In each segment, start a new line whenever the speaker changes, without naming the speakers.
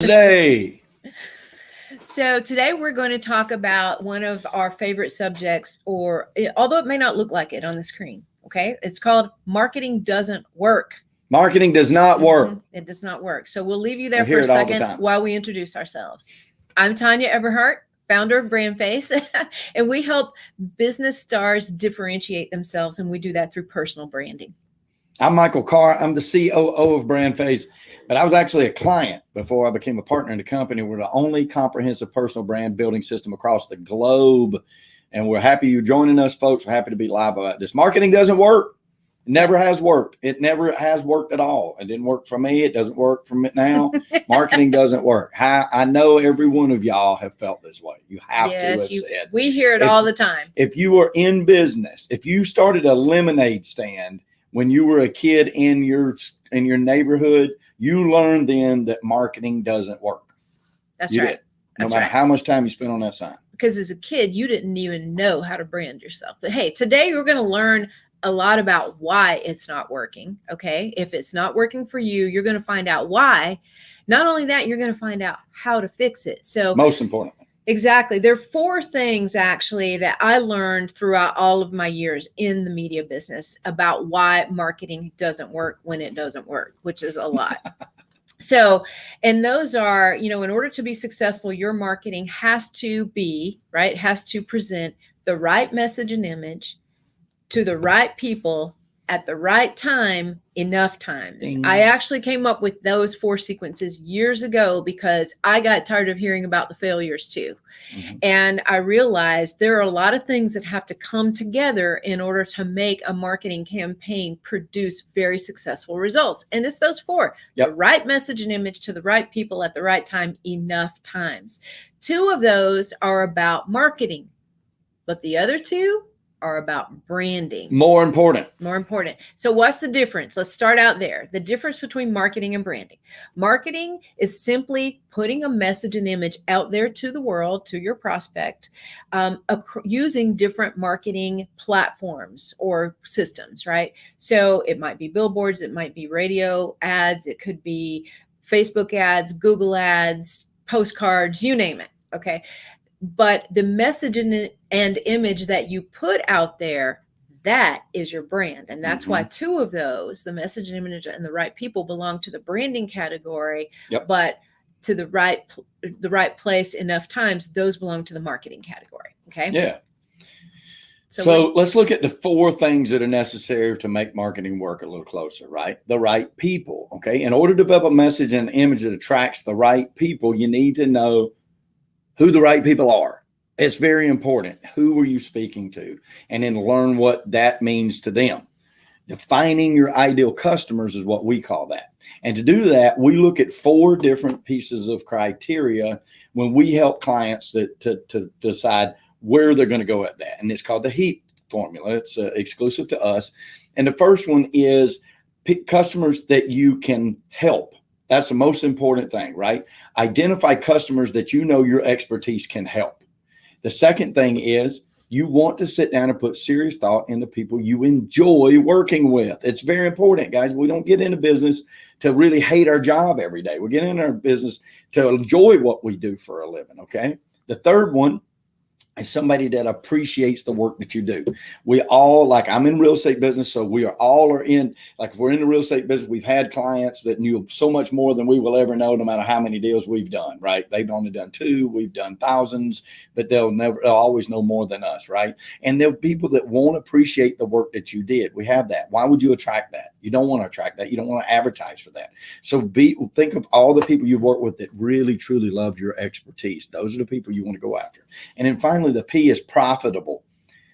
Day.
So today we're going to talk about one of our favorite subjects, although it may not look like it on the screen. Okay, it's called marketing doesn't work.
Marketing does not work.
It does not work. So we'll leave you there
I
for
hear
a
it all the
second
time.
while we introduce ourselves. I'm Tanya Eberhardt, founder of BrandFace, and we help business stars differentiate themselves, and we do that through personal branding.
I'm Michael Carr. I'm the COO of BrandFace, but I was actually a client before I became a partner in the company. We're the only comprehensive personal brand building system across the globe, and we're happy you're joining us, folks. We're happy to be live about this. Marketing doesn't work. It never has worked. It never has worked at all. It didn't work for me. It doesn't work for me now. Marketing doesn't work. I know every one of y'all have felt this way. You have to have said.
We hear it all the time.
If you were in business, if you started a lemonade stand when you were a kid in your neighborhood, you learned then that marketing doesn't work.
That's right.
No matter how much time you spend on that sign.
Because as a kid, you didn't even know how to brand yourself. But hey, today we're going to learn a lot about why it's not working. Okay. If it's not working for you, you're going to find out why. Not only that, you're going to find out how to fix it. So
most importantly.
Exactly. There are 4 things actually that I learned throughout all of my years in the media business about why marketing doesn't work when it doesn't work, which is a lot. So, and those are, in order to be successful, your marketing has to present the right message and image to the right people at the right time, enough times. Ding. I actually came up with those 4 sequences years ago because I got tired of hearing about the failures too. Mm-hmm. And I realized there are a lot of things that have to come together in order to make a marketing campaign produce very successful results. And it's those 4, the right message and image to the right people at the right time, enough times. 2 of those are about marketing, but the other 2 are about branding.
More important.
So what's the difference? Let's start out there. The difference between marketing and branding. Marketing is simply putting a message and image out there to the world, to your prospect, using different marketing platforms or systems, right? So it might be billboards, it might be radio ads, it could be Facebook ads, Google ads, postcards, you name it, okay? But the message and image that you put out there, that is your brand. And that's why 2 of those, the message and image and the right people, belong to the branding category, but to the right place enough times, those belong to the marketing category. Okay.
Yeah. So let's look at the 4 things that are necessary to make marketing work a little closer, right? The right people. Okay. In order to develop a message and image that attracts the right people, you need to know who the right people are. It's very important. Who are you speaking to? And then learn what that means to them. Defining your ideal customers is what we call that. And to do that, we look at 4 different pieces of criteria when we help clients to decide where they're going to go at that. And it's called the HEAP formula. It's exclusive to us. And the first one is pick customers that you can help. That's the most important thing, right? Identify customers that you know your expertise can help. The second thing is you want to sit down and put serious thought in the people you enjoy working with. It's very important, guys. We don't get into business to really hate our job every day. We get into our business to enjoy what we do for a living, okay? The third one is somebody that appreciates the work that you do. We all, like I'm in real estate business, so we are in, like if we're in the real estate business, we've had clients that knew so much more than we will ever know, no matter how many deals we've done, right? They've only done 2, we've done thousands, but they'll always know more than us, right? And there are people that won't appreciate the work that you did. We have that. Why would you attract that? You don't want to attract that. You don't want to advertise for that. So think of all the people you've worked with that really, truly love your expertise. Those are the people you want to go after. And then finally, the P is profitable.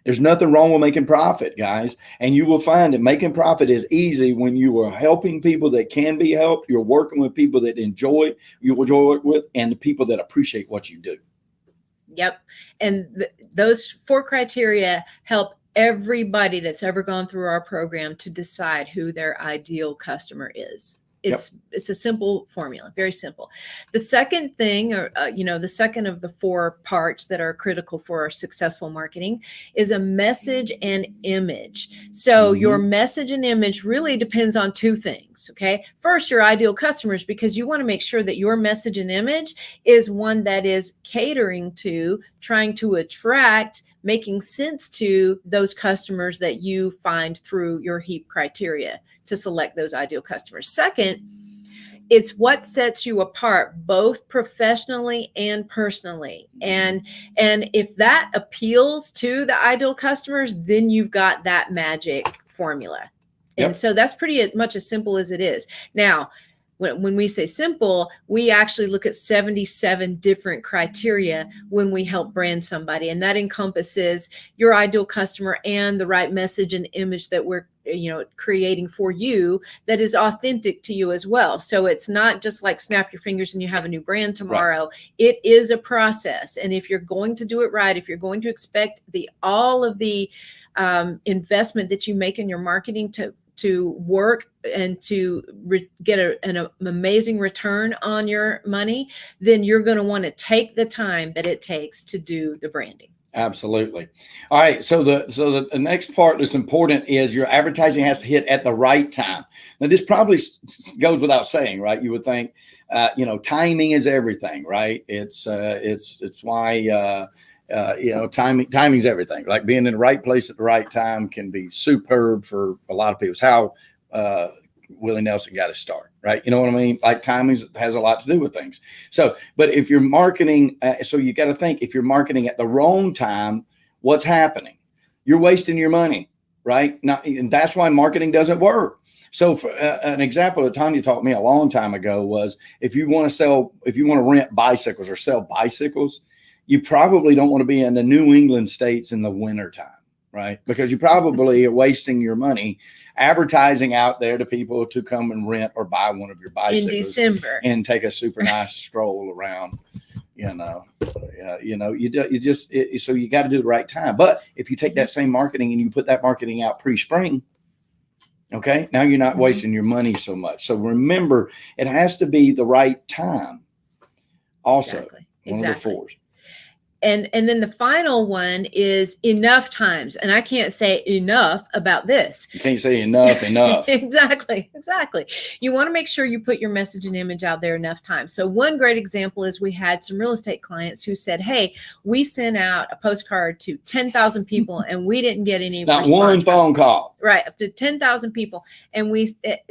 There's nothing wrong with making profit, guys. And you will find that making profit is easy when you are helping people that can be helped. You're working with people that you enjoy work with, and the people that appreciate what you do.
Yep. And those 4 criteria help everybody that's ever gone through our program to decide who their ideal customer is. It's a simple formula, very simple. The second thing, or the second of the 4 parts that are critical for successful marketing, is a message and image. So your message and image really depends on 2 things. Okay, first, your ideal customers, because you want to make sure that your message and image is one that is catering to, trying to attract, making sense to those customers that you find through your HEAP criteria to select those ideal customers. Second, it's what sets you apart both professionally and personally. And if that appeals to the ideal customers, then you've got that magic formula. And so that's pretty much as simple as it is. Now, when we say simple, we actually look at 77 different criteria when we help brand somebody. And that encompasses your ideal customer and the right message and image that we're creating for you that is authentic to you as well. So it's not just like snap your fingers and you have a new brand tomorrow. Right. It is a process. And if you're going to do it right, if you're going to expect all of the investment that you make in your marketing to work and to get an amazing return on your money, then you're going to want to take the time that it takes to do the branding.
Absolutely. All right. So the next part that's important is your advertising has to hit at the right time. Now, this probably goes without saying, right? You would think, timing is everything, right? It's why, timing's everything. Like being in the right place at the right time can be superb for a lot of people. It's how Willie Nelson got his start, right? You know what I mean? Like timing has a lot to do with things. So, but if you're marketing, so you got to think, if you're marketing at the wrong time, what's happening? You're wasting your money, right? And that's why marketing doesn't work. So for an example that Tanya taught me a long time ago was if you want to rent bicycles or sell bicycles, you probably don't want to be in the New England states in the wintertime, right? Because you probably are wasting your money advertising out there to people to come and rent or buy one of your bicycles
in December
and take a super nice stroll around. So you got to do the right time. But if you take that same marketing and you put that marketing out pre-spring, okay, now you're not wasting your money so much. So remember, it has to be the right time. Also, one of the 4s.
And then the final one is enough times. And I can't say enough about this.
You can't say enough.
Exactly. You want to make sure you put your message and image out there enough times. So one great example is we had some real estate clients who said, hey, we sent out a postcard to 10,000 people and we didn't get any
Not one phone call.
Right, up to 10,000 people. And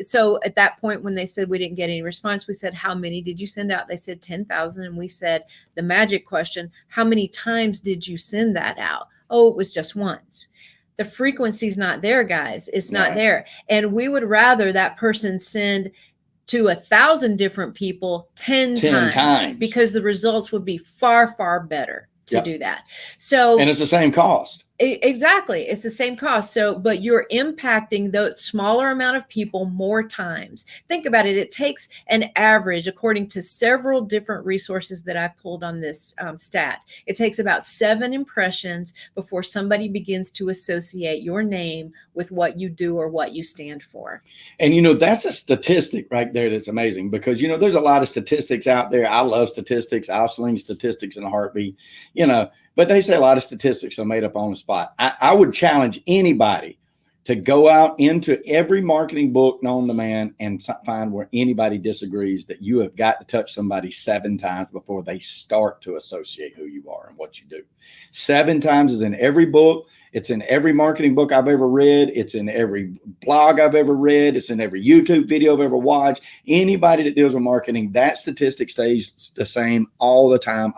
so at that point, when they said we didn't get any response, we said, how many did you send out? They said 10,000. And we said, the magic question, how many times did you send that out? Oh, it was just once. The frequency's not there, guys. It's not there. And we would rather that person send to 1,000 different people 10 times because the results would be far, far better to do that. So,
and it's the same cost.
Exactly. It's the same cost. So, but you're impacting the smaller amount of people more times. Think about it. It takes an average, according to several different resources that I've pulled on this stat. It takes about 7 impressions before somebody begins to associate your name with what you do or what you stand for.
And, that's a statistic right there that's amazing because, there's a lot of statistics out there. I love statistics. I'll sling statistics in a heartbeat, but they say a lot of statistics are made up on the spot. I would challenge anybody to go out into every marketing book known to man and find where anybody disagrees that you have got to touch somebody 7 times before they start to associate who you are and what you do. 7 times is in every book. It's in every marketing book I've ever read. It's in every blog I've ever read. It's in every YouTube video I've ever watched. Anybody that deals with marketing, that statistic stays the same all the time.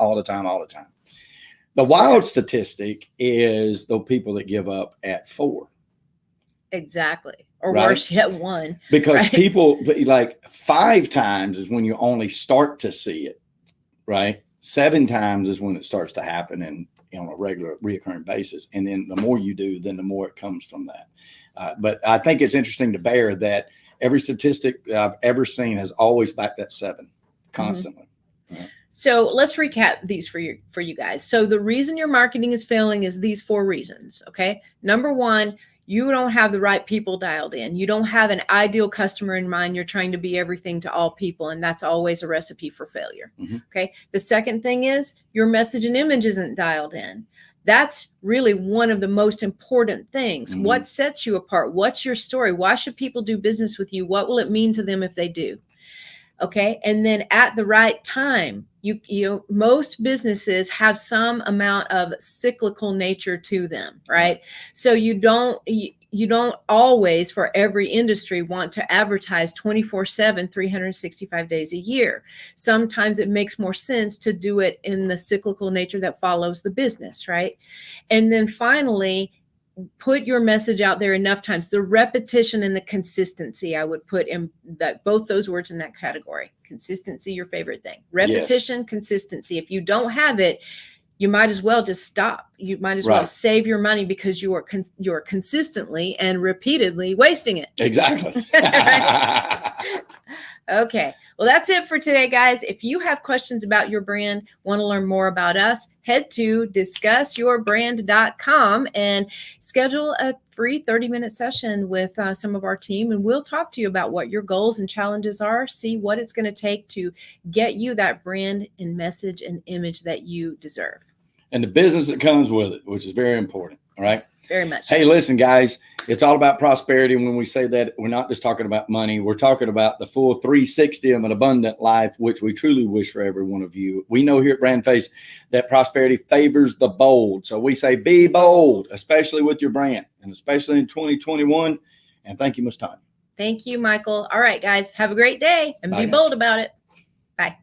The wild statistic is the people that give up at 4.
Exactly. Or worse yet, 1.
Because people like 5 times is when you only start to see it, right? 7 times is when it starts to happen and on a regular reoccurring basis. And then the more you do, then the more it comes from that. But I think it's interesting to bear that every statistic that I've ever seen has always backed that 7 constantly. Mm-hmm.
So let's recap these for you guys. So the reason your marketing is failing is these 4 reasons. Okay. Number 1, you don't have the right people dialed in. You don't have an ideal customer in mind. You're trying to be everything to all people, and that's always a recipe for failure. Okay. The second thing is your message and image isn't dialed in. That's really one of the most important things. What sets you apart? What's your story? Why should people do business with you? What will it mean to them if they do? Okay. And then at the right time, most businesses have some amount of cyclical nature to them, right? So you don't always, for every industry, want to advertise 24/7, 365 days a year. Sometimes it makes more sense to do it in the cyclical nature that follows the business, right? And then finally, put your message out there enough times. The repetition and the consistency, I would put in that, both those words in that category. Consistency, your favorite thing. Repetition, consistency. If you don't have it, you might as well just stop. You might as well save your money, because you are consistently and repeatedly wasting it.
Exactly.
Okay. Well, that's it for today, guys. If you have questions about your brand, want to learn more about us, head to discussyourbrand.com and schedule a free 30-minute session with some of our team. And we'll talk to you about what your goals and challenges are, see what it's going to take to get you that brand and message and image that you deserve.
And the business that comes with it, which is very important. All right.
Very much.
Hey, listen, guys, it's all about prosperity. And when we say that, we're not just talking about money. We're talking about the full 360 of an abundant life, which we truly wish for every one of you. We know here at BrandFace that prosperity favors the bold. So we say be bold, especially with your brand, and especially in 2021. And thank you, Ms. Tanya.
Thank you, Michael. All right, guys, have a great day and
Bye,
be
guys.
bold about it. Bye.